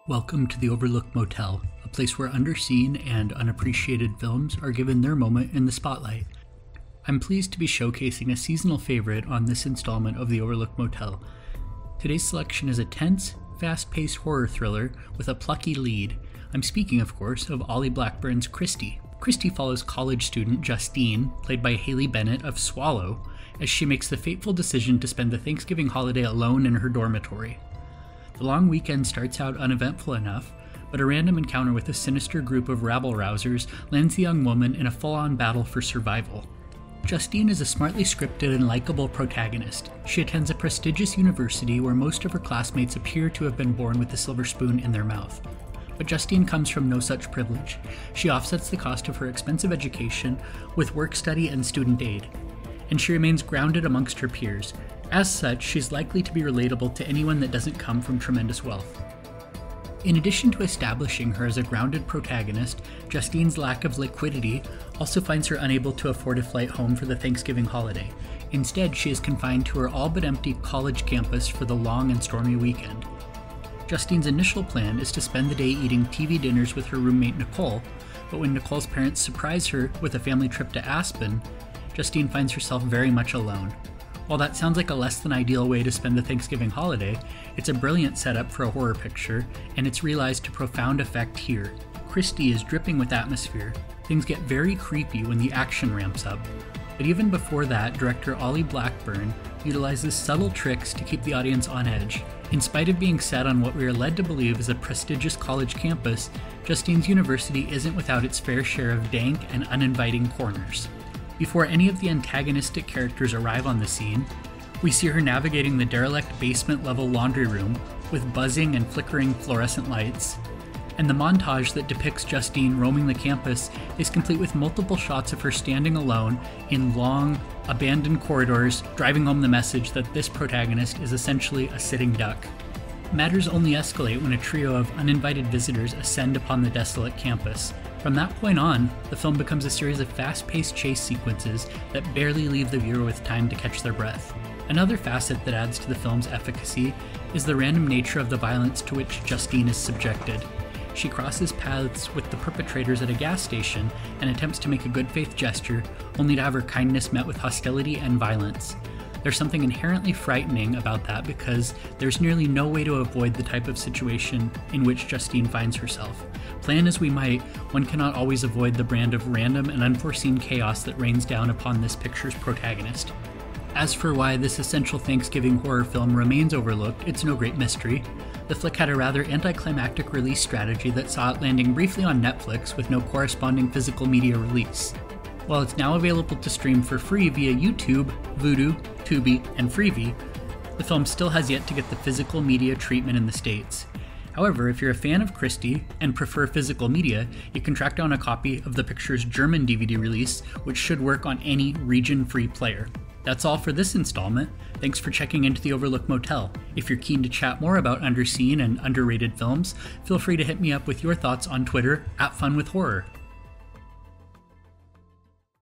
Welcome to the Overlooked Motel, a place where underseen and unappreciated films are given their moment in the spotlight. I'm pleased to be showcasing a seasonal favorite on this installment of the Overlooked Motel. Today's selection is a tense, fast-paced horror thriller with a plucky lead. I'm speaking, of course, of Olly Blackburn's Kristy. Kristy follows college student Justine, played by Haley Bennett of Swallow, as she makes the fateful decision to spend the Thanksgiving holiday alone in her dormitory. The long weekend starts out uneventful enough, but a random encounter with a sinister group of rabble-rousers lands the young woman in a full-on battle for survival. Justine is a smartly scripted and likable protagonist. She attends a prestigious university where most of her classmates appear to have been born with a silver spoon in their mouth. But Justine comes from no such privilege. She offsets the cost of her expensive education with work study and student aid, and she remains grounded amongst her peers. As such, she's likely to be relatable to anyone that doesn't come from tremendous wealth. In addition to establishing her as a grounded protagonist, Justine's lack of liquidity also finds her unable to afford a flight home for the Thanksgiving holiday. Instead, she is confined to her all-but-empty college campus for the long and stormy weekend. Justine's initial plan is to spend the day eating TV dinners with her roommate Nicole, but when Nicole's parents surprise her with a family trip to Aspen, Justine finds herself very much alone. While that sounds like a less than ideal way to spend the Thanksgiving holiday, it's a brilliant setup for a horror picture, and it's realized to profound effect here. Kristy is dripping with atmosphere. Things get very creepy when the action ramps up. But even before that, director Olly Blackburn utilizes subtle tricks to keep the audience on edge. In spite of being set on what we are led to believe is a prestigious college campus, Justine's university isn't without its fair share of dank and uninviting corners. Before any of the antagonistic characters arrive on the scene, we see her navigating the derelict basement-level laundry room with buzzing and flickering fluorescent lights. And the montage that depicts Justine roaming the campus is complete with multiple shots of her standing alone in long, abandoned corridors, driving home the message that this protagonist is essentially a sitting duck. Matters only escalate when a trio of uninvited visitors ascend upon the desolate campus. From that point on, the film becomes a series of fast-paced chase sequences that barely leave the viewer with time to catch their breath. Another facet that adds to the film's efficacy is the random nature of the violence to which Justine is subjected. She crosses paths with the perpetrators at a gas station and attempts to make a good faith gesture, only to have her kindness met with hostility and violence. There's something inherently frightening about that because there's nearly no way to avoid the type of situation in which Justine finds herself. Plan as we might, one cannot always avoid the brand of random and unforeseen chaos that rains down upon this picture's protagonist. As for why this essential Thanksgiving horror film remains overlooked, it's no great mystery. The flick had a rather anticlimactic release strategy that saw it landing briefly on Netflix with no corresponding physical media release. While it's now available to stream for free via YouTube, Vudu, Tubi, and Freevee, the film still has yet to get the physical media treatment in the States. However, if you're a fan of Kristy and prefer physical media, you can track down a copy of the picture's German DVD release, which should work on any region-free player. That's all for this installment. Thanks for checking into the Overlooked Motel. If you're keen to chat more about underseen and underrated films, feel free to hit me up with your thoughts on Twitter @FunWithHorror.